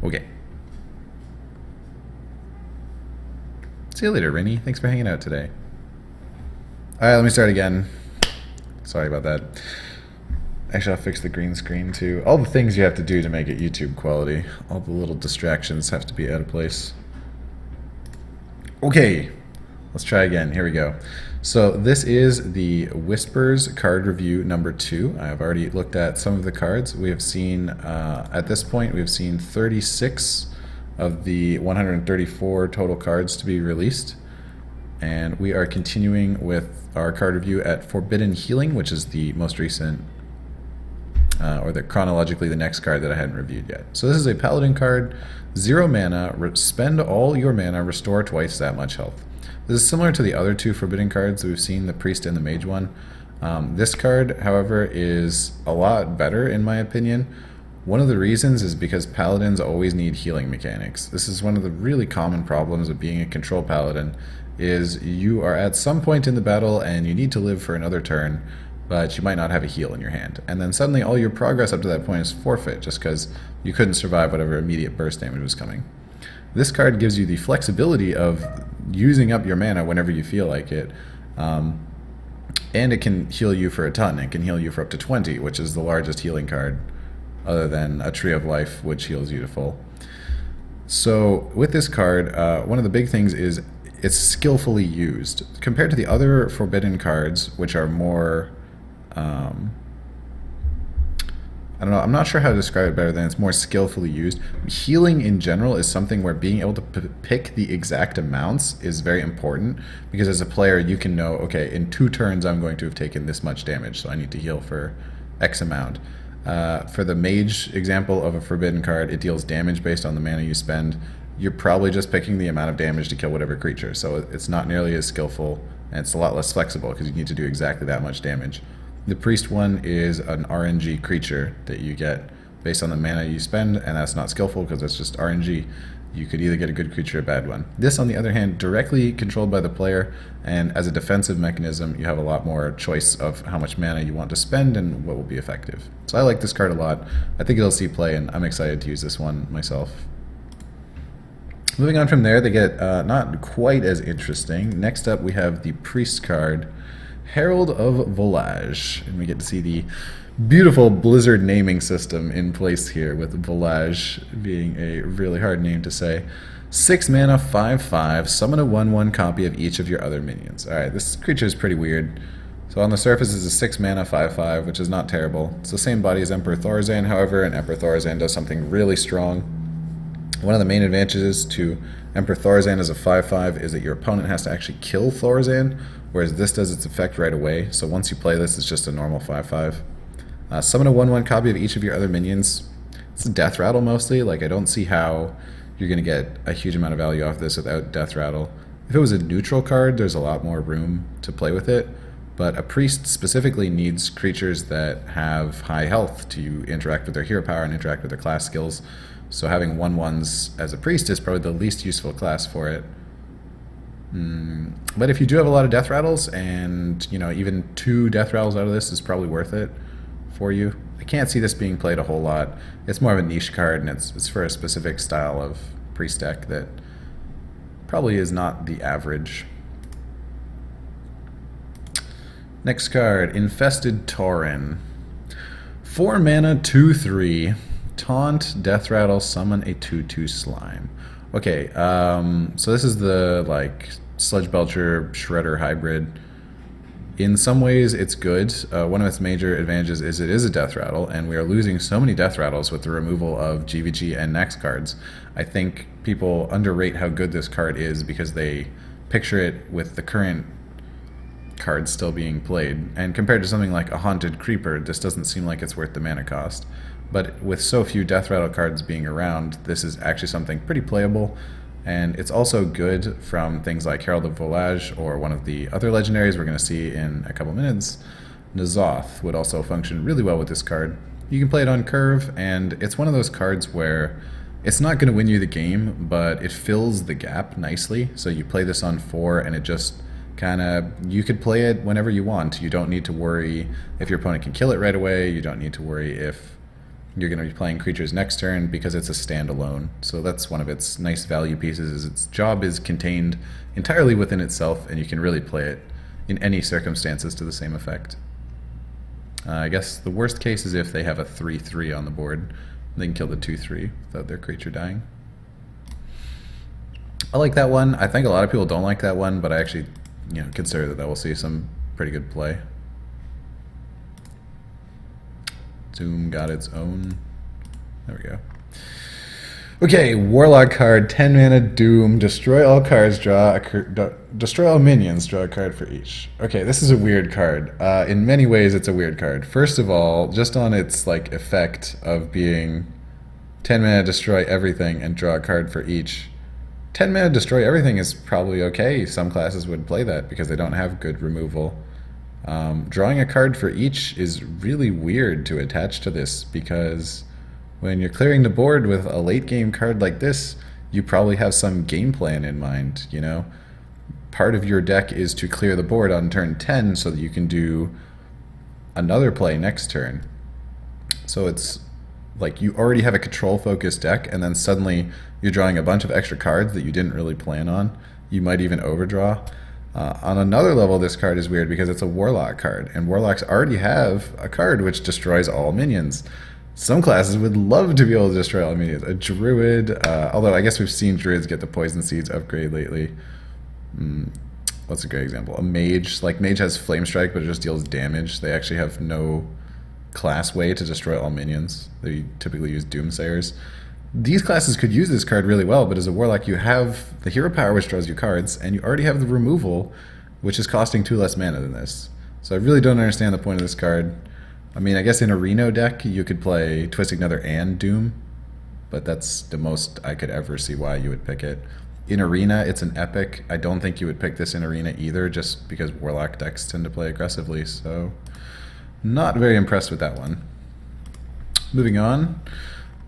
Okay. See you later, Rennie. Thanks for hanging out today. Alright, let me start again. Sorry about that. Actually, I'll fix the green screen too. All the things you have to do to make it YouTube quality. All the little distractions have to be out of place. Okay, let's try again. Here we go. So this is the Whispers card review number 2. I have already looked at some of the cards. We have seen, at this point, we have seen 36 of the 134 total cards to be released. And we are continuing with our card review at Forbidden Healing, which is the most recent, or chronologically the next card that I hadn't reviewed yet. So this is a Paladin card, 0 mana, spend all your mana, restore twice that much health. This is similar to the other 2 Forbidden cards that we've seen, the Priest and the Mage one. This card, however, is a lot better in my opinion. One of the reasons is because Paladins always need healing mechanics. This is one of the really common problems of being a control Paladin, is you are at some point in the battle and you need to live for another turn, but you might not have a heal in your hand. And then suddenly all your progress up to that point is forfeit just because you couldn't survive whatever immediate burst damage was coming. This card gives you the flexibility of using up your mana whenever you feel like it, and it can heal you for a ton. It can heal you for up to 20, which is the largest healing card other than a Tree of Life, which heals you to full. So with this card, one of the big things is it's skillfully used. Compared to the other Forbidden cards, which are more, I don't know, I'm not sure how to describe it better than it's more skillfully used. Healing in general is something where being able to pick the exact amounts is very important, because as a player you can know, okay, in 2 turns I'm going to have taken this much damage, so I need to heal for X amount. For the Mage example of a Forbidden card, it deals damage based on the mana you spend. You're probably just picking the amount of damage to kill whatever creature, so it's not nearly as skillful, and it's a lot less flexible because you need to do exactly that much damage. The Priest one is an RNG creature that you get based on the mana you spend, and that's not skillful because it's just RNG. You could either get a good creature or a bad one. This, on the other hand, directly controlled by the player, and as a defensive mechanism, you have a lot more choice of how much mana you want to spend and what will be effective. So I like this card a lot. I think it'll see play, and I'm excited to use this one myself. Moving on from there, they get not quite as interesting. Next up, we have the Priest card, Herald of Vulaj, and we get to see the beautiful Blizzard naming system in place here, with Vulaj being a really hard name to say. 6 mana, 5/5, summon a 1/1 copy of each of your other minions. Alright, this creature is pretty weird. So on the surface it's a 6 mana, 5/5, which is not terrible. It's the same body as Emperor Thorazan, however, and Emperor Thorazan does something really strong. One of the main advantages to Emperor Thorazan as a 5/5 is that your opponent has to actually kill Thorazan, whereas this does its effect right away. So once you play this, it's just a normal 5/5. Summon a 1/1 copy of each of your other minions. It's a Death Rattle mostly. Like, I don't see how you're going to get a huge amount of value off this without Death Rattle. If it was a neutral card, there's a lot more room to play with it. But a Priest specifically needs creatures that have high health to interact with their hero power and interact with their class skills. So having 1/1s as a Priest is probably the least useful class for it. But if you do have a lot of Death Rattles, and you know, even 2 Death Rattles out of this is probably worth it for you. I can't see this being played a whole lot. It's more of a niche card, and it's for a specific style of Priest deck that probably is not the average. Next card, Infested Tauren. 4 mana, 2/3. Taunt, Death Rattle, summon a 2/2 slime. Okay, so this is the like Sludge Belcher Shredder hybrid. In some ways it's good. One of its major advantages is it is a Death Rattle, and we are losing so many Death Rattles with the removal of GVG and Next cards. I think people underrate how good this card is because they picture it with the current cards still being played, and compared to something like a Haunted Creeper, this doesn't seem like it's worth the mana cost. But with so few Death Rattle cards being around, this is actually something pretty playable, and it's also good from things like Herald of Vulaj or one of the other legendaries we're going to see in a couple minutes. N'Zoth would also function really well with this card. You can play it on curve, and it's one of those cards where it's not going to win you the game, but it fills the gap nicely. So you play this on 4, and it just kind of, you could play it whenever you want. You don't need to worry if your opponent can kill it right away. You don't need to worry if you're going to be playing creatures next turn because it's a standalone. So that's one of its nice value pieces, is its job is contained entirely within itself, and you can really play it in any circumstances to the same effect. I guess the worst case is if they have a 3/3 on the board. They can kill the 2/3 without their creature dying. I like that one. I think a lot of people don't like that one, but I actually, consider that will see some pretty good play. Doom got its own. There we go. Okay, Warlock card, 10 mana, Doom, destroy all cards, destroy all minions, draw a card for each. Okay, this is a weird card. In many ways, it's a weird card. First of all, just on its effect of being 10 mana, destroy everything, and draw a card for each. 10 mana, destroy everything is probably okay. Some classes would play that because they don't have good removal. Drawing a card for each is really weird to attach to this, because when you're clearing the board with a late game card like this, you probably have some game plan in mind, Part of your deck is to clear the board on turn 10 so that you can do another play next turn. So it's like you already have a control focused deck, and then suddenly you're drawing a bunch of extra cards that you didn't really plan on. You might even overdraw. On another level, this card is weird because it's a Warlock card, and Warlocks already have a card which destroys all minions. Some classes would love to be able to destroy all minions. A Druid, although I guess we've seen Druids get the Poison Seeds upgrade lately. What's a great example? A Mage. Mage has Flame Strike, but it just deals damage. They actually have no class way to destroy all minions. They typically use Doomsayers. These classes could use this card really well, but as a Warlock, you have the Hero Power, which draws you cards, and you already have the removal, which is costing 2 less mana than this. So I really don't understand the point of this card. I mean, I guess in a Reno deck, you could play Twisting Nether and Doom, but that's the most I could ever see why you would pick it. In Arena, it's an epic. I don't think you would pick this in Arena either, just because Warlock decks tend to play aggressively, so not very impressed with that one. Moving on.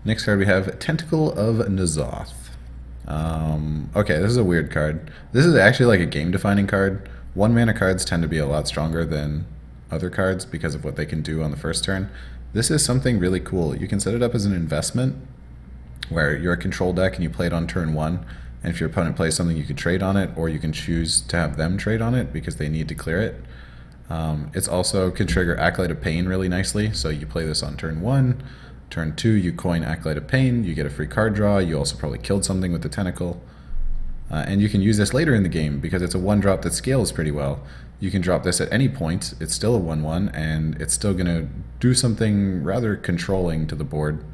Next card we have Tentacle of Andas. Okay, this is a weird card. This is actually a game-defining card. 1 mana cards tend to be a lot stronger than other cards because of what they can do on the first turn. This is something really cool. You can set it up as an investment where you're a control deck and you play it on turn 1, and if your opponent plays something, you could trade on it, or you can choose to have them trade on it because they need to clear it. It's also can trigger Acolyte of Pain really nicely, so you play this on turn 1. Turn 2, you coin Acolyte of Pain, you get a free card draw, you also probably killed something with the Tentacle. And you can use this later in the game because it's a 1-drop that scales pretty well. You can drop this at any point, it's still a 1/1, and it's still going to do something rather controlling to the board.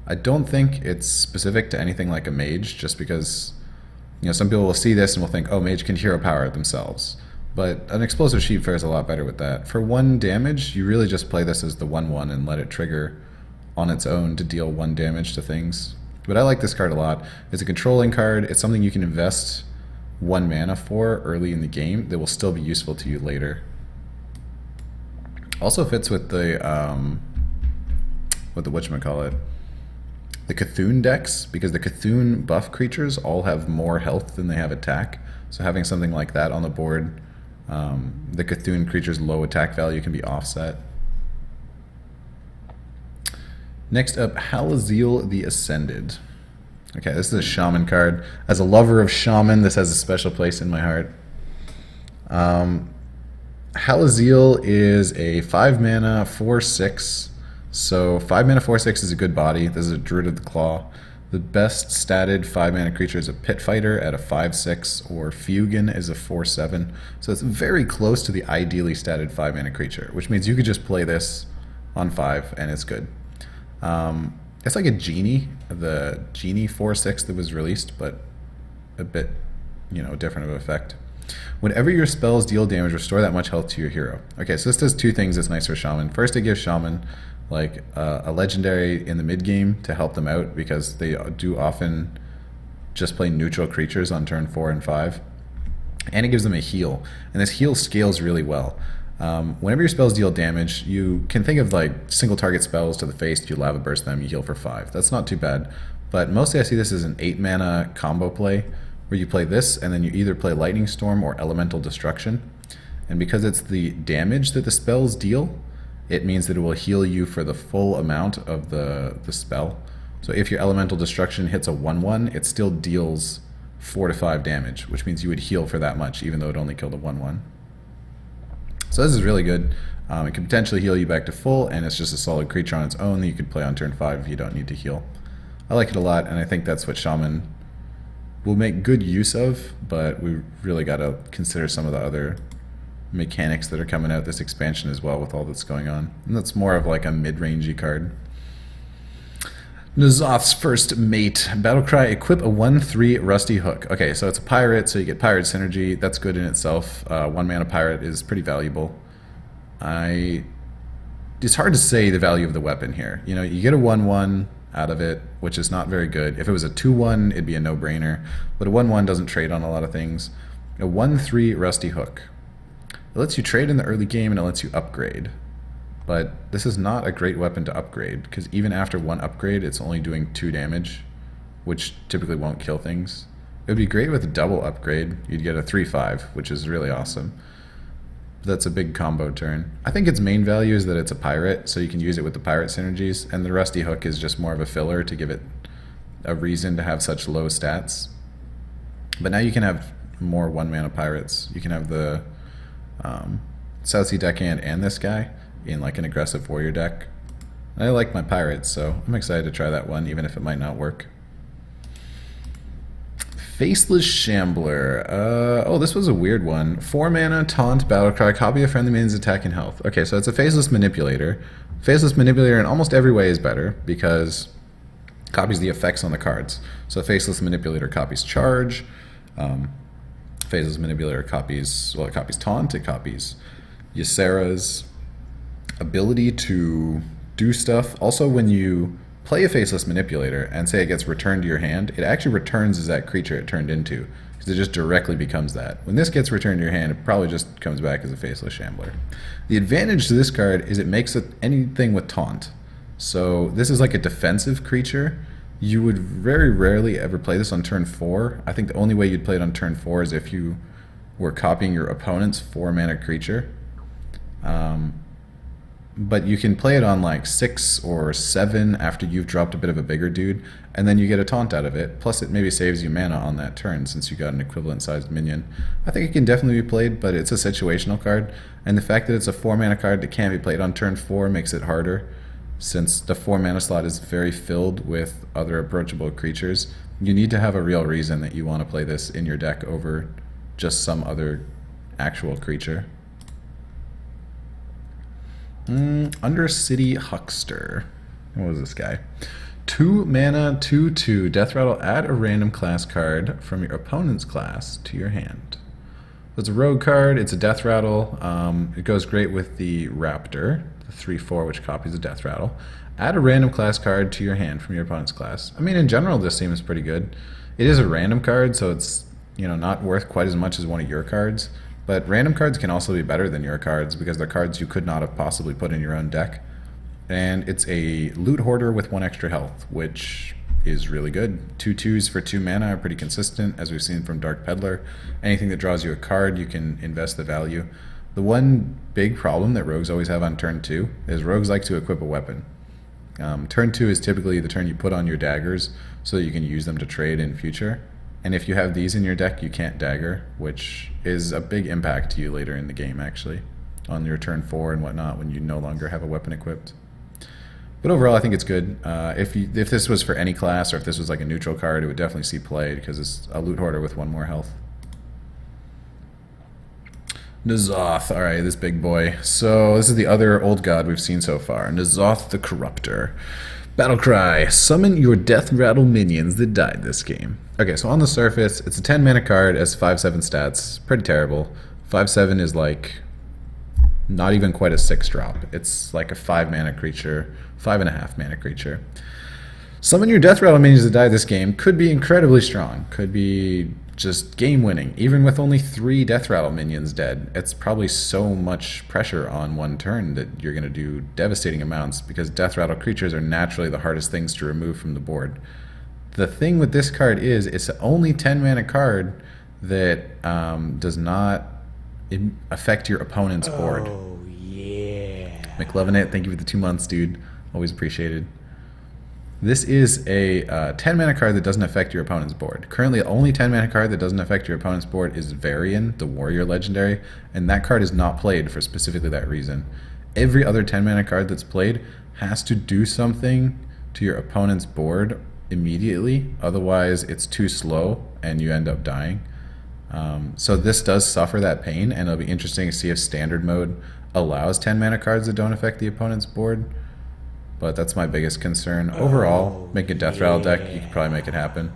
I don't think it's specific to anything like a Mage, just because some people will see this and will think, oh, Mage can hero power themselves. But an Explosive Sheep fares a lot better with that. For 1 damage, you really just play this as the 1/1 and let it trigger on its own to deal 1 damage to things. But I like this card a lot. It's a controlling card. It's something you can invest 1 mana for early in the game that will still be useful to you later. Also fits with the whatchamacallit, the Cthulhu decks, because the Cthulhu buff creatures all have more health than they have attack. So having something like that on the board, the Cthulhu creature's low attack value can be offset. Next up, Was Iel the Ascended. Okay, this is a Shaman card. As a lover of Shaman, this has a special place in my heart. Was Iel is a 5 mana 4/6. So 5 mana 4/6 is a good body. This is a Druid of the Claw. The best statted 5 mana creature is a Pit Fighter at a 5/6, or Fugan is a 4/7. So it's very close to the ideally statted 5 mana creature, which means you could just play this on 5 and it's good. It's like a Genie, the Genie 4/6 that was released, but a bit, different of effect. Whenever your spells deal damage, restore that much health to your hero. Okay, so this does 2 things that's nice for Shaman. First, it gives Shaman a legendary in the mid game to help them out, because they do often just play neutral creatures on turn 4 and 5. And it gives them a heal, and this heal scales really well. Whenever your spells deal damage, you can think of single target spells to the face. You lava burst them, you heal for 5. That's not too bad. But mostly I see this as an 8 mana combo play, where you play this and then you either play Lightning Storm or Elemental Destruction. And because it's the damage that the spells deal, it means that it will heal you for the full amount of the spell. So if your elemental destruction hits a 1/1, it still deals 4 to 5 damage, which means you would heal for that much, even though it only killed a 1/1. So this is really good. It can potentially heal you back to full, and it's just a solid creature on its own that you could play on turn 5 if you don't need to heal. I like it a lot, and I think that's what Shaman will make good use of, but we really got to consider some of the other mechanics that are coming out this expansion as well with all that's going on. And that's more of like a mid-rangey card. N'Zoth's First Mate. Battlecry, equip a 1/3 Rusty Hook. Okay, so it's a pirate, so you get pirate synergy. That's good in itself. 1 mana pirate is pretty valuable. It's hard to say the value of the weapon here. You know, you get a 1/1 out of it, which is not very good. If it was a 2/1, it'd be a no-brainer. But a 1/1 doesn't trade on a lot of things. A 1/3 Rusty Hook. It lets you trade in the early game and it lets you upgrade. But this is not a great weapon to upgrade, because even after 1 upgrade, it's only doing 2 damage, which typically won't kill things. It would be great with a double upgrade. You'd get a 3/5, which is really awesome. But that's a big combo turn. I think its main value is that it's a pirate, so you can use it with the pirate synergies, and the Rusty Hook is just more of a filler to give it a reason to have such low stats. But now you can have more 1-mana pirates. You can have the Southsea Deckhand and this guy in like an aggressive warrior deck. I like my pirates, so I'm excited to try that one, even if it might not work. Faceless Shambler. Oh, this was a weird one. 4 mana, taunt, battlecry, copy a friendly mane's attack and health. Okay, so it's a Faceless Manipulator. Faceless Manipulator in almost every way is better, because it copies the effects on the cards. So Faceless Manipulator copies charge. Faceless Manipulator copies, well, it copies taunt, it copies Ysera's ability to do stuff. Also, when you play a Faceless Manipulator and say it gets returned to your hand, it actually returns as that creature it turned into, because it just directly becomes that. When this gets returned to your hand, it probably just comes back as a Faceless Shambler. The advantage to this card is it makes it anything with taunt. So this is like a defensive creature. You would very rarely ever play this on turn 4. I think the only way you'd play it on turn 4 is if you were copying your opponent's 4-mana creature. But you can play it on like 6 or 7 after you've dropped a bit of a bigger dude, and then you get a taunt out of it. Plus it maybe saves you mana on that turn since you got an equivalent sized minion. I think it can definitely be played, but it's a situational card, and the fact that it's a 4-mana card that can't be played on turn 4 makes it harder, since the 4-mana slot is very filled with other approachable creatures. You need to have a real reason that you want to play this in your deck over just some other actual creature. Undercity Huckster. What was this guy? 2 mana, 2/2. Death Rattle. Add a random class card from your opponent's class to your hand. It's a rogue card. It's a Death Rattle. It goes great with the Raptor, the 3/4, which copies a Death Rattle. Add a random class card to your hand from your opponent's class. I mean, in general, this seems pretty good. It is a random card, so it's, you know, not worth quite as much as one of your cards. But random cards can also be better than your cards, because they're cards you could not have possibly put in your own deck. And it's a loot hoarder with 1 extra health, which is really good. 2/2s for 2 mana are pretty consistent, as we've seen from Dark Peddler. Anything that draws you a card, you can invest the value. The one big problem that rogues always have on turn 2 is rogues like to equip a weapon. Turn 2 is typically the turn you put on your daggers so that you can use them to trade in future. And if you have these in your deck, you can't dagger, which is a big impact to you later in the game, actually, on your turn 4 and whatnot, when you no longer have a weapon equipped. But overall, I think it's good. If this was for any class, or if this was like a neutral card, it would definitely see play, because it's a loot hoarder with 1 more health. N'Zoth. All right, this big boy. So this is the other old god we've seen so far. N'Zoth the Corruptor. Battlecry. Summon your Death Rattle minions that died this game. Okay, so on the surface, it's a 10-mana card, has 5/7 stats. Pretty terrible. 5/7 is like not even quite a 6-drop. It's like a 5-mana creature, 5.5-mana creature. Summon your Death Rattle minions that die this game could be incredibly strong. Could be just game-winning. Even with only 3 Death Rattle minions dead, it's probably so much pressure on one turn that you're going to do devastating amounts, because Death Rattle creatures are naturally the hardest things to remove from the board. The thing with this card is it's the only 10-mana card that does not affect your opponent's board. Oh, yeah. McLovin it, thank you for the 2 months, dude. Always appreciated. This is a 10 mana card that doesn't affect your opponent's board. Currently, the only 10 mana card that doesn't affect your opponent's board is Varian, the Warrior Legendary, and that card is not played for specifically that reason. Every other 10 mana card that's played has to do something to your opponent's board immediately, otherwise it's too slow and you end up dying. So this does suffer that pain, and it'll be interesting to see if standard mode allows 10 mana cards that don't affect the opponent's board. But that's my biggest concern. Overall, make a Death Rattle deck, you could probably make it happen.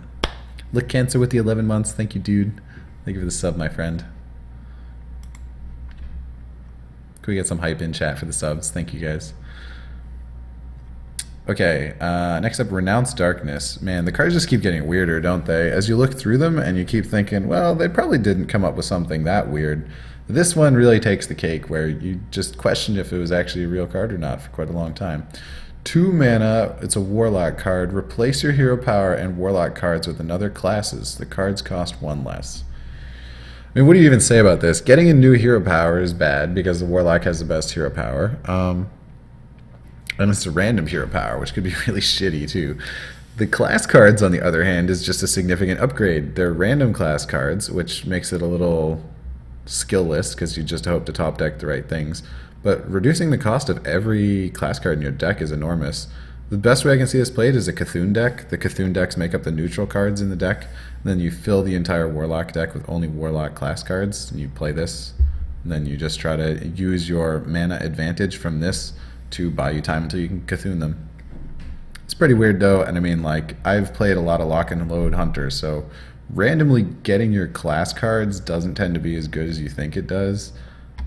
Look Cancer with the 11 months, thank you, dude. Thank you for the sub, my friend. Can we get some hype in chat for the subs? Thank you, guys. Okay, next up, Renounce Darkness. Man, the cards just keep getting weirder, don't they? As you look through them and you keep thinking, well, they probably didn't come up with something that weird. This one really takes the cake, where you just questioned if it was actually a real card or not for quite a long time. 2 mana, it's a Warlock card. Replace your hero power and Warlock cards with another classes. The cards cost 1 less. I mean, what do you even say about this? Getting a new hero power is bad because the Warlock has the best hero power. And it's a random hero power, which could be really shitty too. The class cards, on the other hand, is just a significant upgrade. They're random class cards, which makes it a little skill-less because you just hope to top deck the right things. But reducing the cost of every class card in your deck is enormous. The best way I can see this played is a Cthulhu deck. The Cthulhu decks make up the neutral cards in the deck. And then you fill the entire Warlock deck with only Warlock class cards, and you play this. And then you just try to use your mana advantage from this to buy you time until you can Cthulhu them. It's pretty weird though, and I mean, like, I've played a lot of lock and load hunters, so randomly getting your class cards doesn't tend to be as good as you think it does.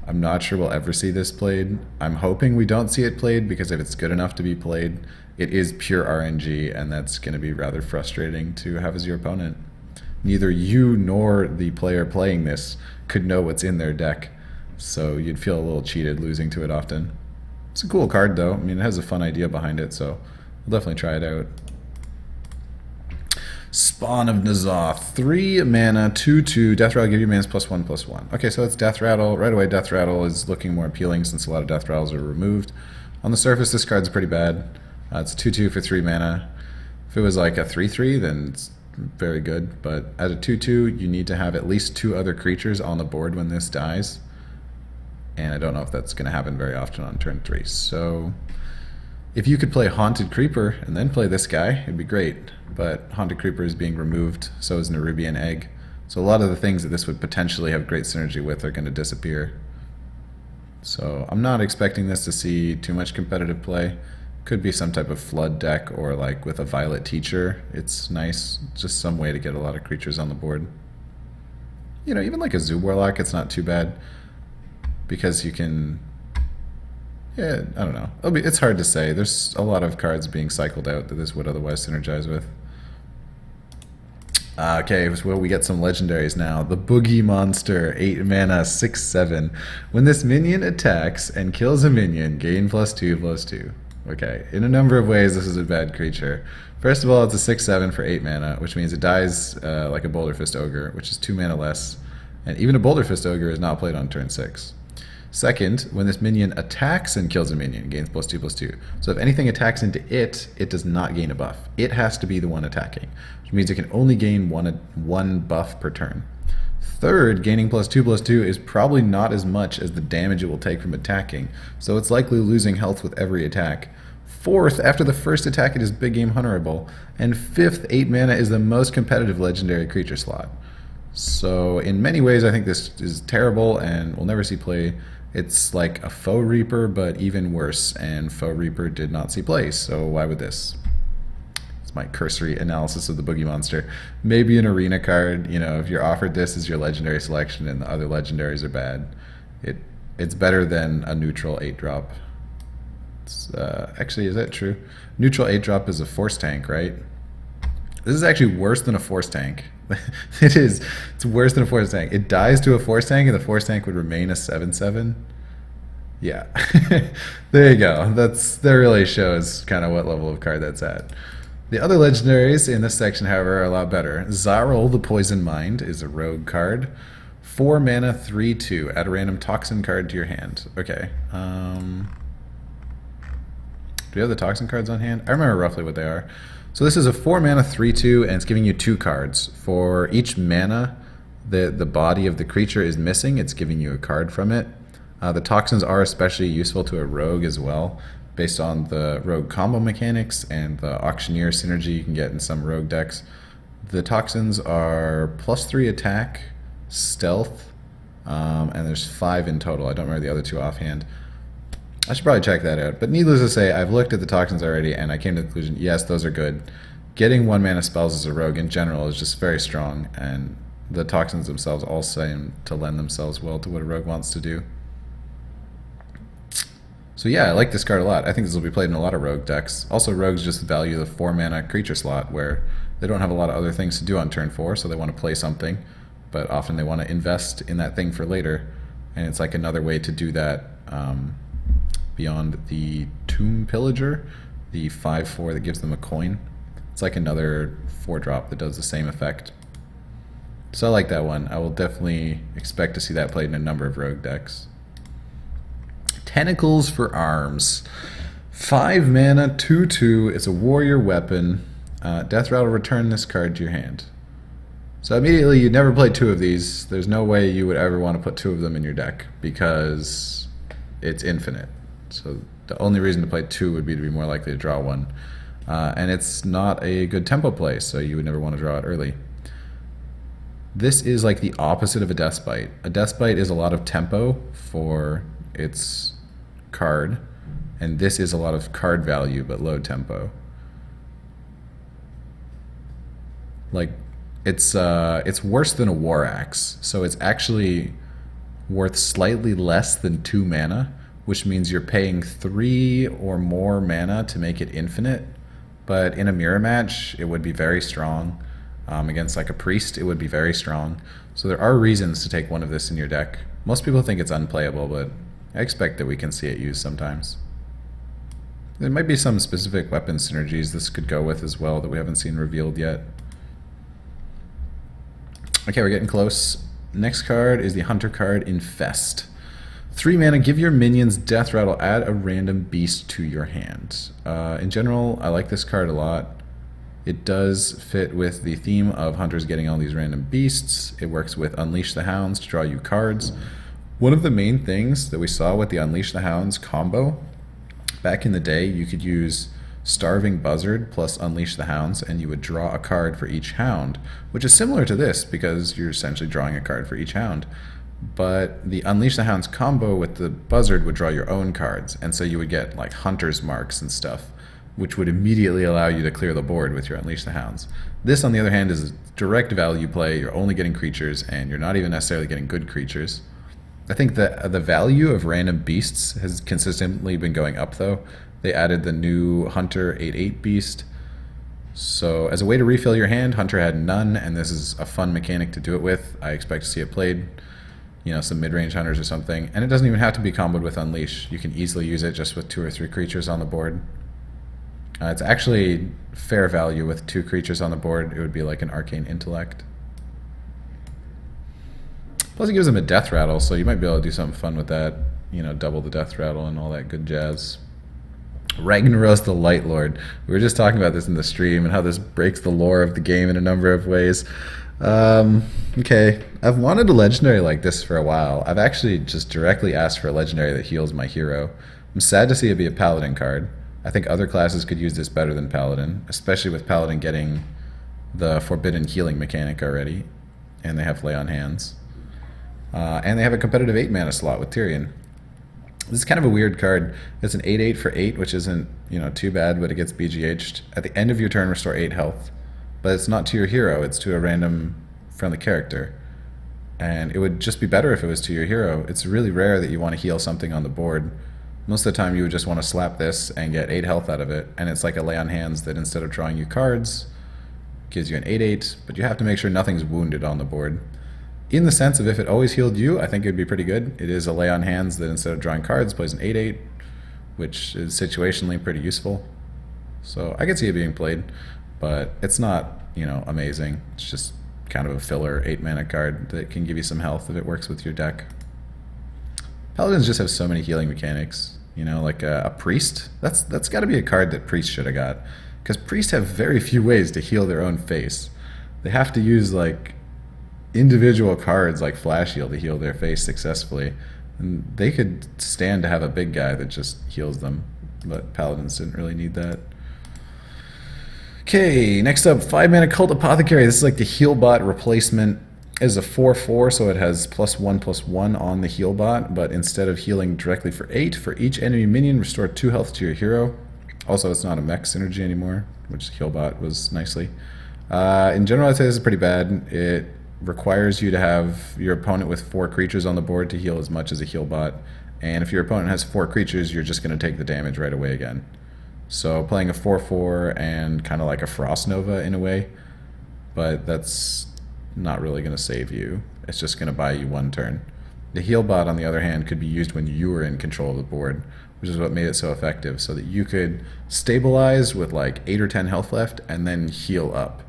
I'm not sure we'll ever see this played. I'm hoping we don't see it played, because if it's good enough to be played, it is pure RNG, and that's going to be rather frustrating to have as your opponent. Neither you nor the player playing this could know what's in their deck, so you'd feel a little cheated losing to it often. It's a cool card though. I mean, it has a fun idea behind it, so we'll definitely try it out. Spawn of N'Zoth, 3 mana, 2/2, Death Rattle, give you mana +1/+1. Okay, so it's Death Rattle. Right away, Death Rattle is looking more appealing since a lot of Death Rattles are removed. On the surface, this card's pretty bad. It's 2/2 for 3 mana. If it was like a 3/3, then it's very good, but at a 2/2, you need to have at least 2 other creatures on the board when this dies. And I don't know if that's going to happen very often on turn 3. So if you could play Haunted Creeper and then play this guy, it'd be great. But Haunted Creeper is being removed, so is Nerubian Egg. So a lot of the things that this would potentially have great synergy with are going to disappear. So I'm not expecting this to see too much competitive play. Could be some type of flood deck, or like with a Violet Teacher. It's nice, just some way to get a lot of creatures on the board. You know, even like a Zoo Warlock, it's not too bad. Because you can, yeah, I don't know. It's hard to say. There's a lot of cards being cycled out that this would otherwise synergize with. Okay, well, we get some legendaries now. The Boogie Monster, 8 mana, 6/7. When this minion attacks and kills a minion, gain +2/+2. Okay, in a number of ways, this is a bad creature. First of all, it's a 6/7 for 8 mana, which means it dies like a Boulder Fist Ogre, which is 2 mana less. And even a Boulder Fist Ogre is not played on turn 6. Second, when this minion attacks and kills a minion, it gains +2/+2. So if anything attacks into it, it does not gain a buff. It has to be the one attacking, which means it can only gain one buff per turn. Third, gaining +2/+2 is probably not as much as the damage it will take from attacking, so it's likely losing health with every attack. Fourth, after the first attack, it is big game hunterable. And fifth, 8 mana is the most competitive legendary creature slot. So in many ways, I think this is terrible and we'll never see play. It's like a Faux Reaper, but even worse, and Faux Reaper did not see play, so why would this? It's my cursory analysis of the Boogie Monster. Maybe an arena card, you know, if you're offered this as your legendary selection and the other legendaries are bad, it's better than a neutral 8-drop. Actually, is that true? Neutral 8-drop is a force tank, right? This is actually worse than a force tank. It is. It's worse than a force tank. It dies to a force tank, and the force tank would remain a 7/7. Yeah. There you go. That really shows kind of what level of card that's at. The other legendaries in this section, however, are a lot better. Zarl, the Poison Mind, is a rogue card. 4 mana, 3/2. Add a random toxin card to your hand. Okay. Do we have the toxin cards on hand? I remember roughly what they are. So this is a 4 mana 3/2, and it's giving you 2 cards. For each mana the body of the creature is missing, it's giving you a card from it. The toxins are especially useful to a rogue as well, based on the rogue combo mechanics and the auctioneer synergy you can get in some rogue decks. The toxins are +3 attack, stealth, and there's 5 in total. I don't remember the other 2 offhand. I should probably check that out. But needless to say, I've looked at the toxins already, and I came to the conclusion, yes, those are good. Getting 1 mana spells as a rogue in general is just very strong, and the toxins themselves all seem to lend themselves well to what a rogue wants to do. So yeah, I like this card a lot. I think this will be played in a lot of rogue decks. Also, rogues just value the 4 mana creature slot, where they don't have a lot of other things to do on turn 4, so they want to play something, but often they want to invest in that thing for later, and it's like another way to do that beyond the Tomb Pillager, the 5/4 that gives them a coin. It's like another 4-drop that does the same effect. So I like that one. I will definitely expect to see that played in a number of rogue decks. Tentacles for Arms. 5 mana, 2/2. It's a warrior weapon. Death Rattle, return this card to your hand. So immediately, you'd never play 2 of these. There's no way you would ever want to put 2 of them in your deck, because it's infinite. So the only reason to play 2 would be to be more likely to draw 1. And it's not a good tempo play, so you would never want to draw it early. This is like the opposite of a Deathbite. A Deathbite is a lot of tempo for its card, and this is a lot of card value but low tempo. Like, it's worse than a War Axe, so it's actually worth slightly less than 2 mana, which means you're paying 3 or more mana to make it infinite. But in a mirror match, it would be very strong. Against like a priest, it would be very strong. So there are reasons to take one of this in your deck. Most people think it's unplayable, but I expect that we can see it used sometimes. There might be some specific weapon synergies this could go with as well that we haven't seen revealed yet. Okay, we're getting close. Next card is the Hunter card, Infest. 3 mana, give your minions Death Rattle, add a random beast to your hand. In general, I like this card a lot. It does fit with the theme of hunters getting all these random beasts. It works with Unleash the Hounds to draw you cards. One of the main things that we saw with the Unleash the Hounds combo, back in the day, you could use Starving Buzzard plus Unleash the Hounds, and you would draw a card for each hound, which is similar to this because you're essentially drawing a card for each hound. But the Unleash the Hounds combo with the Buzzard would draw your own cards, and so you would get like Hunter's Marks and stuff, which would immediately allow you to clear the board with your Unleash the Hounds. This, on the other hand, is a direct value play. You're only getting creatures, and you're not even necessarily getting good creatures. I think that the value of random beasts has consistently been going up, though. They added the new Hunter 8/8 beast. So as a way to refill your hand, Hunter had none, and this is a fun mechanic to do it with. I expect to see it played, you know, some mid-range hunters or something. And it doesn't even have to be comboed with Unleash. You can easily use it just with 2 or 3 creatures on the board. It's actually fair value with 2 creatures on the board. It would be like an Arcane Intellect. Plus it gives them a Death Rattle, so you might be able to do something fun with that. You know, double the Death Rattle and all that good jazz. Ragnaros the Light Lord. We were just talking about this in the stream and how this breaks the lore of the game in a number of ways. Okay, I've wanted a legendary like this for a while. I've actually just directly asked for a legendary that heals my hero. I'm sad to see it be a Paladin card. I think other classes could use this better than Paladin, especially with Paladin getting the Forbidden Healing mechanic already, and they have Lay on Hands. And they have a competitive 8 mana slot with Tyrion. This is kind of a weird card. It's an 8/8 for 8, which isn't, you know, too bad, but it gets BGH'd. At the end of your turn, restore 8 health. But it's not to your hero, it's to a random friendly character. And it would just be better if it was to your hero. It's really rare that you want to heal something on the board. Most of the time you would just want to slap this and get 8 health out of it, and it's like a Lay on Hands that instead of drawing you cards, gives you an 8/8, but you have to make sure nothing's wounded on the board. In the sense of if it always healed you, I think it would be pretty good. It is a Lay on Hands that instead of drawing cards plays an 8/8, which is situationally pretty useful. So I could see it being played, but it's not, you know, amazing. It's just kind of a filler 8 mana card that can give you some health if it works with your deck. Paladins just have so many healing mechanics. You know, like a priest. That's got to be a card that priests should have got, because priests have very few ways to heal their own face. They have to use like individual cards like Flash Heal to heal their face successfully, and they could stand to have a big guy that just heals them, but paladins didn't really need that. Okay, next up, 5-mana Cult Apothecary. This is like the heal bot replacement. It is a 4/4, so it has +1/+1 on the heal bot, but instead of healing directly for 8, for each enemy minion, restore 2 health to your hero. Also, it's not a mech synergy anymore, which heal bot was nicely. In general, I'd say this is pretty bad. It requires you to have your opponent with 4 creatures on the board to heal as much as a heal bot, and if your opponent has 4 creatures, you're just going to take the damage right away again. So playing a 4/4 and kind of like a Frost Nova in a way, but that's not really going to save you. It's just going to buy you 1 turn. The heal bot, on the other hand, could be used when you were in control of the board, which is what made it so effective, so that you could stabilize with like 8 or 10 health left and then heal up.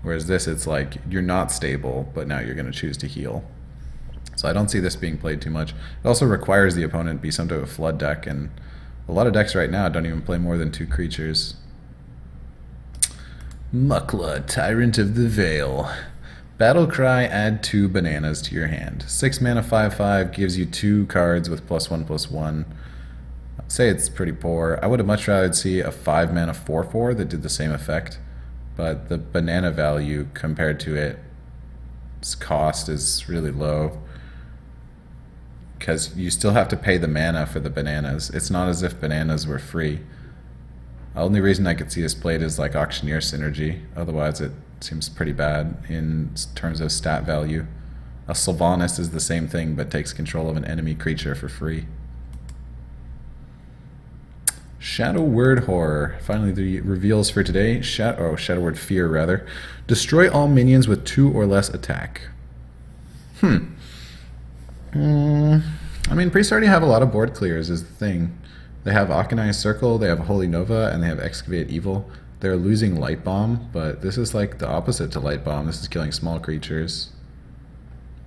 Whereas this, it's like you're not stable, but now you're going to choose to heal. So I don't see this being played too much. It also requires the opponent be some type of flood deck, and a lot of decks right now don't even play more than 2 creatures. Mukla, Tyrant of the Veil. Battle Cry, add 2 bananas to your hand. 6 mana 5/5 gives you 2 cards with +1/+1. I'd say it's pretty poor. I would have much rather see a 5 mana 4/4 that did the same effect, but the banana value compared to its cost is really low, because you still have to pay the mana for the bananas. It's not as if bananas were free. The only reason I could see this played is like Auctioneer synergy. Otherwise, it seems pretty bad in terms of stat value. A Sylvanas is the same thing, but takes control of an enemy creature for free. Shadow Word Horror. Finally, the reveals for today. Shadow Word Fear, rather. Destroy all minions with 2 or less attack. I mean, priests already have a lot of board clears, is the thing. They have Aconized Circle, they have Holy Nova, and they have Excavate Evil. They're losing Light Bomb, but this is like the opposite to Light Bomb. This is killing small creatures.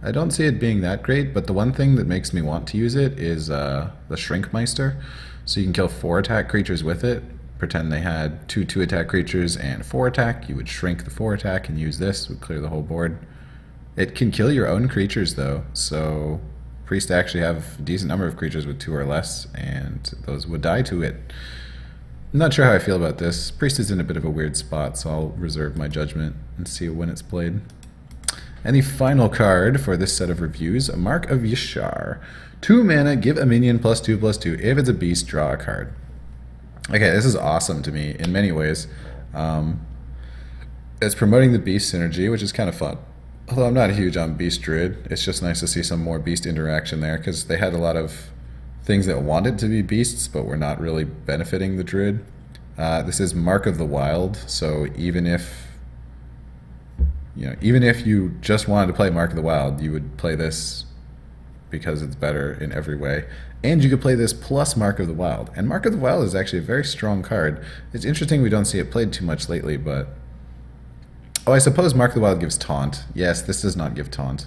I don't see it being that great, but the one thing that makes me want to use it is the Shrinkmeister. So you can kill 4 attack creatures with it. Pretend they had 2 2-attack creatures and 4 attack. You would shrink the 4 attack and use this, would clear the whole board. It can kill your own creatures though, so priests actually have a decent number of creatures with 2 or less, and those would die to it. I'm not sure how I feel about this. Priest is in a bit of a weird spot, so I'll reserve my judgment and see when it's played. And the final card for this set of reviews, Mark of Yashar. 2 mana, give a minion +2/+2. If it's a beast, draw a card. Okay, this is awesome to me in many ways. It's promoting the beast synergy, which is kind of fun. Although I'm not huge on Beast Druid, it's just nice to see some more beast interaction there, because they had a lot of things that wanted to be beasts, but were not really benefiting the Druid. This is Mark of the Wild, so even if you just wanted to play Mark of the Wild, you would play this because it's better in every way. And you could play this plus Mark of the Wild. And Mark of the Wild is actually a very strong card. It's interesting we don't see it played too much lately, but... Oh, I suppose Mark of the Wild gives Taunt. Yes, this does not give Taunt.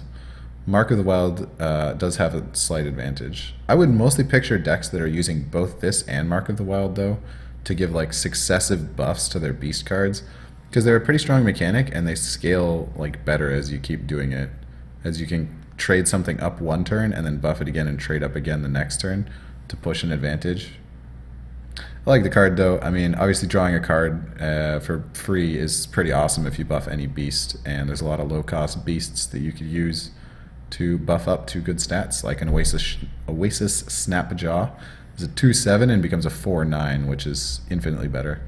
Mark of the Wild does have a slight advantage. I would mostly picture decks that are using both this and Mark of the Wild, though, to give like successive buffs to their beast cards, because they're a pretty strong mechanic and they scale like better as you keep doing it. As you can trade something up one turn and then buff it again and trade up again the next turn to push an advantage. I like the card though. I mean, obviously drawing a card for free is pretty awesome if you buff any beast, and there's a lot of low-cost beasts that you could use to buff up to good stats, like an Oasis Snapjaw is a 2/7 and becomes a 4/9, which is infinitely better.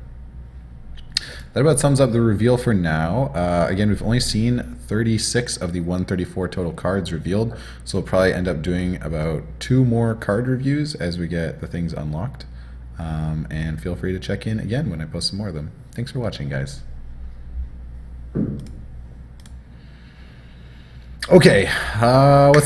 That about sums up the reveal for now. Again, we've only seen 36 of the 134 total cards revealed, so we'll probably end up doing about 2 more card reviews as we get the things unlocked. And feel free to check in again when I post some more of them. Thanks for watching, guys. Okay, what's